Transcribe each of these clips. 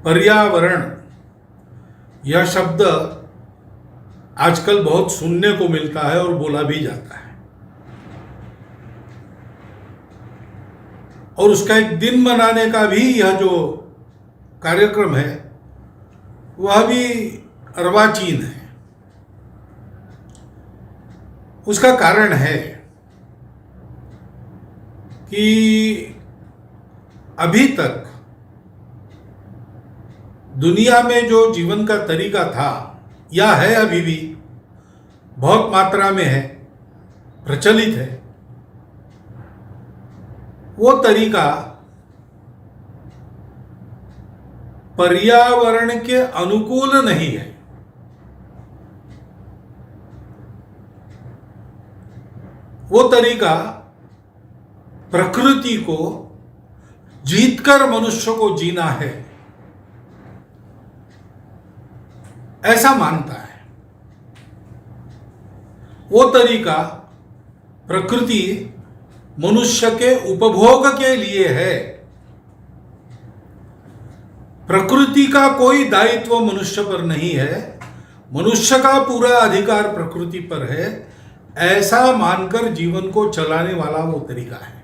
पर्यावरण यह शब्द आजकल बहुत सुनने को मिलता है और बोला भी जाता है, और उसका एक दिन मनाने का भी यह जो कार्यक्रम है वह भी अर्वाचीन है। उसका कारण है कि अभी तक दुनिया में जो जीवन का तरीका था या है, अभी भी बहुत मात्रा में है, प्रचलित है, वो तरीका पर्यावरण के अनुकूल नहीं है। वो तरीका प्रकृति को जीतकर मनुष्य को जीना है, ऐसा मानता है। वो तरीका प्रकृति मनुष्य के उपभोग के लिए है। प्रकृति का कोई दायित्व मनुष्य पर नहीं है, मनुष्य का पूरा अधिकार प्रकृति पर है, ऐसा मानकर जीवन को चलाने वाला वो तरीका है।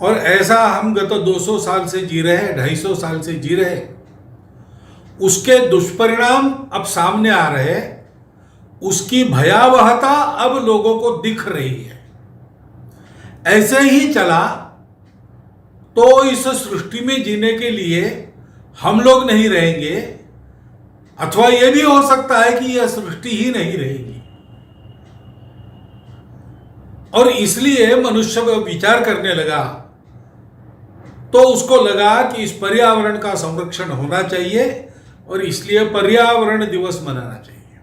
और ऐसा हम गत 200 साल से जी रहे हैं, 250 साल से जी रहे हैं। उसके दुष्परिणाम अब सामने आ रहे हैं, उसकी भयावहता अब लोगों को दिख रही है। ऐसे ही चला तो इस सृष्टि में जीने के लिए हम लोग नहीं रहेंगे, अथवा यह भी हो सकता है कि यह सृष्टि ही नहीं रहेगी। और इसलिए मनुष्य विचार करने लगा, तो उसको लगा कि इस पर्यावरण का संरक्षण होना चाहिए और इसलिए पर्यावरण दिवस मनाना चाहिए।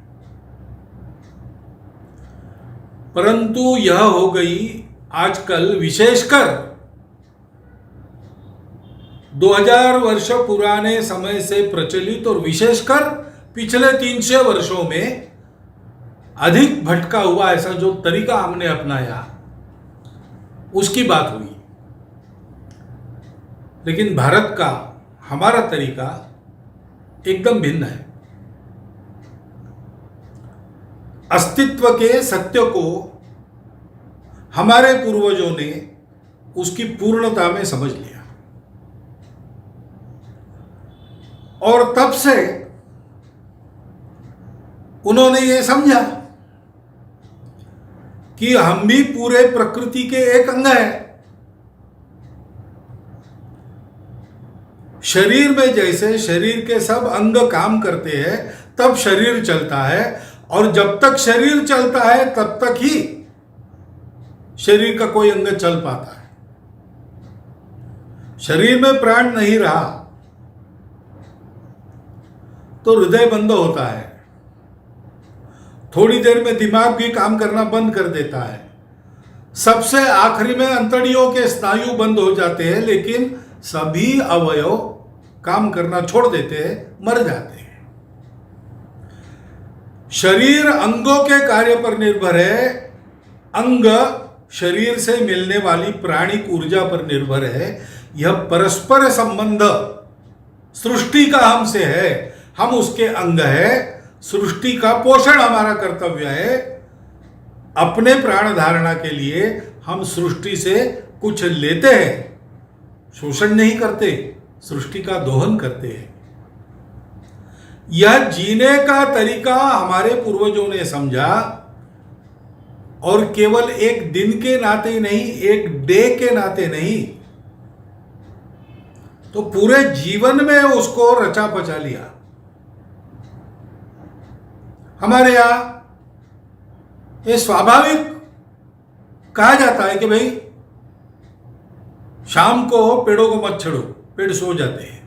परंतु यह हो गई आजकल, विशेषकर 2000 वर्ष पुराने समय से प्रचलित और विशेषकर पिछले 300 वर्षों में अधिक भटका हुआ ऐसा जो तरीका हमने अपनाया, उसकी बात हुई। लेकिन भारत का, हमारा तरीका एकदम भिन्न है। अस्तित्व के सत्य को हमारे पूर्वजों ने उसकी पूर्णता में समझ लिया, और तब से उन्होंने ये समझा कि हम भी पूरे प्रकृति के एक अंग हैं। शरीर में जैसे शरीर के सब अंग काम करते हैं तब शरीर चलता है, और जब तक शरीर चलता है तब तक ही शरीर का कोई अंग चल पाता है। शरीर में प्राण नहीं रहा तो हृदय बंद होता है, थोड़ी देर में दिमाग भी काम करना बंद कर देता है, सबसे आखिरी में अंतड़ियों के स्नायु बंद हो जाते हैं, लेकिन सभी अवयव काम करना छोड़ देते हैं, मर जाते हैं। शरीर अंगों के कार्य पर निर्भर है, अंग शरीर से मिलने वाली प्राणिक ऊर्जा पर निर्भर है। यह परस्पर संबंध सृष्टि का हमसे है, हम उसके अंग है। सृष्टि का पोषण हमारा कर्तव्य है। अपने प्राण धारणा के लिए हम सृष्टि से कुछ लेते हैं, शोषण नहीं करते, सृष्टि का दोहन करते हैं। यह जीने का तरीका हमारे पूर्वजों ने समझा, और केवल एक दिन के नाते नहीं, एक डे के नाते नहीं, तो पूरे जीवन में उसको रचा पचा लिया। हमारे यहां ये स्वाभाविक कहा जाता है कि भाई शाम को पेड़ों को मत छेड़ो, पेड़ सो जाते हैं।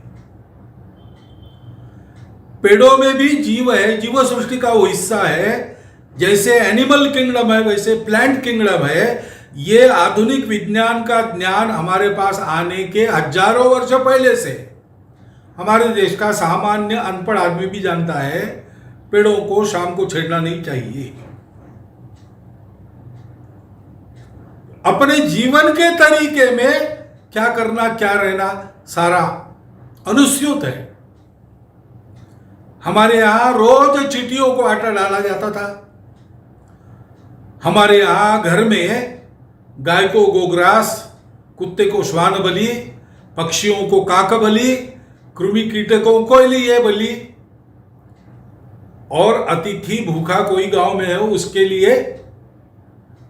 पेड़ों में भी जीव है, जीव सृष्टि का वो हिस्सा है। जैसे एनिमल किंगडम है वैसे प्लांट किंगडम है। ये आधुनिक विज्ञान का ज्ञान हमारे पास आने के हजारों वर्ष पहले से हमारे देश का सामान्य अनपढ़ आदमी भी जानता है, पेड़ों को शाम को छेड़ना नहीं चाहिए। अपने जीवन के तरीके में क्या करना क्या रहना सारा अनुस्यूत है। हमारे यहां रोज चींटियों को आटा डाला जाता था। हमारे यहां घर में गाय को गोग्रास, कुत्ते को श्वान बलि, पक्षियों को काक बलि, कृमि कीटकों को लिए बलि, और अतिथि भूखा कोई गांव में है उसके लिए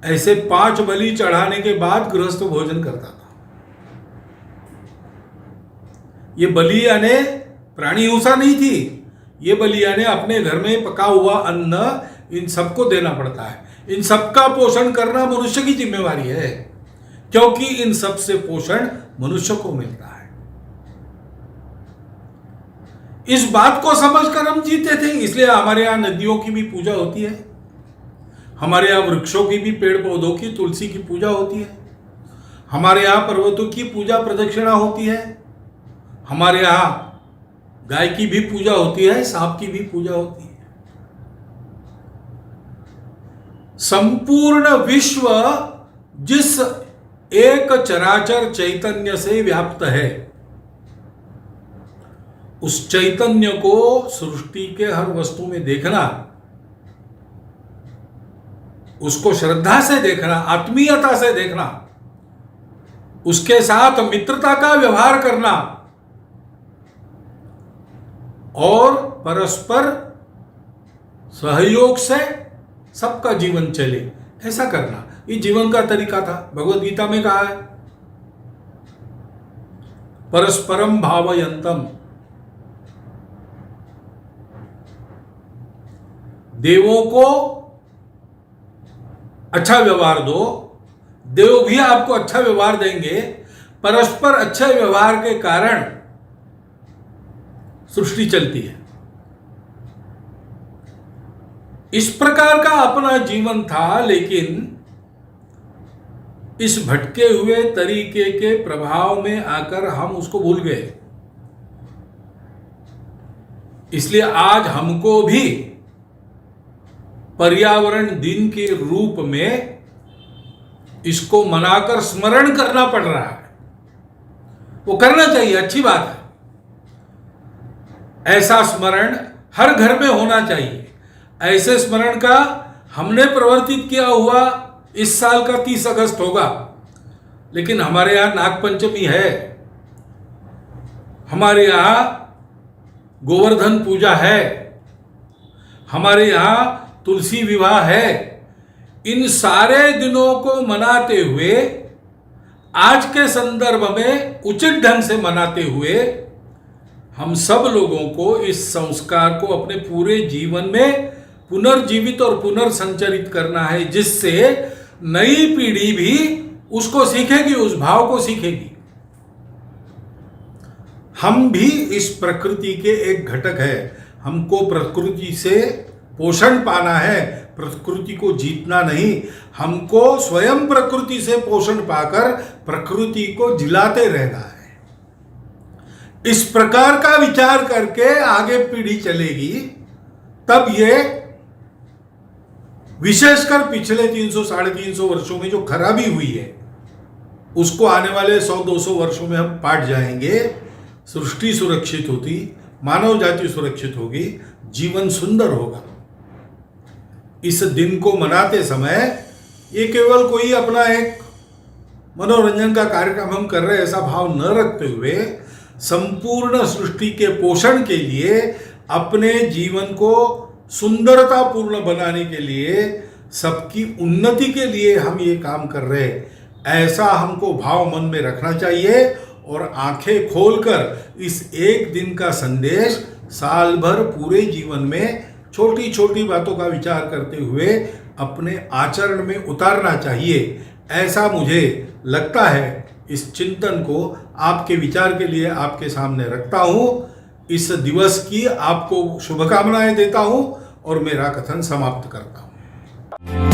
ऐसे 5 बलि चढ़ाने के बाद गृहस्थ भोजन करता था। ये बलि यानी प्राणी हिंसा नहीं थी, ये बलि यानी अपने घर में पका हुआ अन्न इन सबको देना पड़ता है। इन सबका पोषण करना मनुष्य की जिम्मेवारी है, क्योंकि इन सब से पोषण मनुष्य को मिलता है। इस बात को समझकर हम जीते थे, इसलिए हमारे यहां नदियों की भी पूजा होती है, हमारे यहां वृक्षों की भी, पेड़ पौधों की, तुलसी की पूजा होती है, हमारे यहां पर्वतों की पूजा प्रदक्षिणा होती है, हमारे यहां गाय की भी पूजा होती है, सांप की भी पूजा होती है। संपूर्ण विश्व जिस एक चराचर चैतन्य से व्याप्त है, उस चैतन्य को सृष्टि के हर वस्तु में देखना, उसको श्रद्धा से देखना, आत्मीयता से देखना, उसके साथ मित्रता का व्यवहार करना और परस्पर सहयोग से सबका जीवन चले, ऐसा करना, ये जीवन का तरीका था। भगवद गीता में कहा है परस्परम भावयंतम, देवों को अच्छा व्यवहार दो, देव भी आपको अच्छा व्यवहार देंगे। परस्पर अच्छे व्यवहार के कारण सृष्टि चलती है। इस प्रकार का अपना जीवन था, लेकिन इस भटके हुए तरीके के प्रभाव में आकर हम उसको भूल गए। इसलिए आज हमको भी पर्यावरण दिन के रूप में इसको मनाकर स्मरण करना पड़ रहा है। वो करना चाहिए, अच्छी बात है, ऐसा स्मरण हर घर में होना चाहिए। ऐसे स्मरण का हमने प्रवर्तित किया हुआ इस साल का 30 अगस्त होगा, लेकिन हमारे यहां नागपंचमी है, हमारे यहां गोवर्धन पूजा है, हमारे यहां तुलसी विवाह है। इन सारे दिनों को मनाते हुए, आज के संदर्भ में उचित ढंग से मनाते हुए, हम सब लोगों को इस संस्कार को अपने पूरे जीवन में पुनर्जीवित और पुनर्संचरित करना है, जिससे नई पीढ़ी भी उसको सीखेगी, उस भाव को सीखेगी। हम भी इस प्रकृति के एक घटक है, हमको प्रकृति से पोषण पाना है, प्रकृति को जीतना नहीं। हमको स्वयं प्रकृति से पोषण पाकर प्रकृति को जिलाते रहना है। इस प्रकार का विचार करके आगे पीढ़ी चलेगी, तब ये विशेषकर पिछले 300-350 वर्षों में जो खराबी हुई है, उसको आने वाले 100-200 वर्षों में हम पाट जाएंगे। सृष्टि सुरक्षित होती, मानव जाति सुरक्षित होगी, जीवन सुंदर होगा। इस दिन को मनाते समय ये केवल कोई अपना एक मनोरंजन का कार्यक्रम हम कर रहे हैं ऐसा भाव न रखते हुए, संपूर्ण सृष्टि के पोषण के लिए, अपने जीवन को सुंदरता पूर्ण बनाने के लिए, सबकी उन्नति के लिए हम ये काम कर रहे हैं, ऐसा हमको भाव मन में रखना चाहिए। और आंखें खोलकर इस एक दिन का संदेश साल भर पूरे जीवन में छोटी छोटी बातों का विचार करते हुए अपने आचरण में उतारना चाहिए, ऐसा मुझे लगता है। इस चिंतन को आपके विचार के लिए आपके सामने रखता हूँ। इस दिवस की आपको शुभकामनाएं देता हूँ और मेरा कथन समाप्त करता हूँ।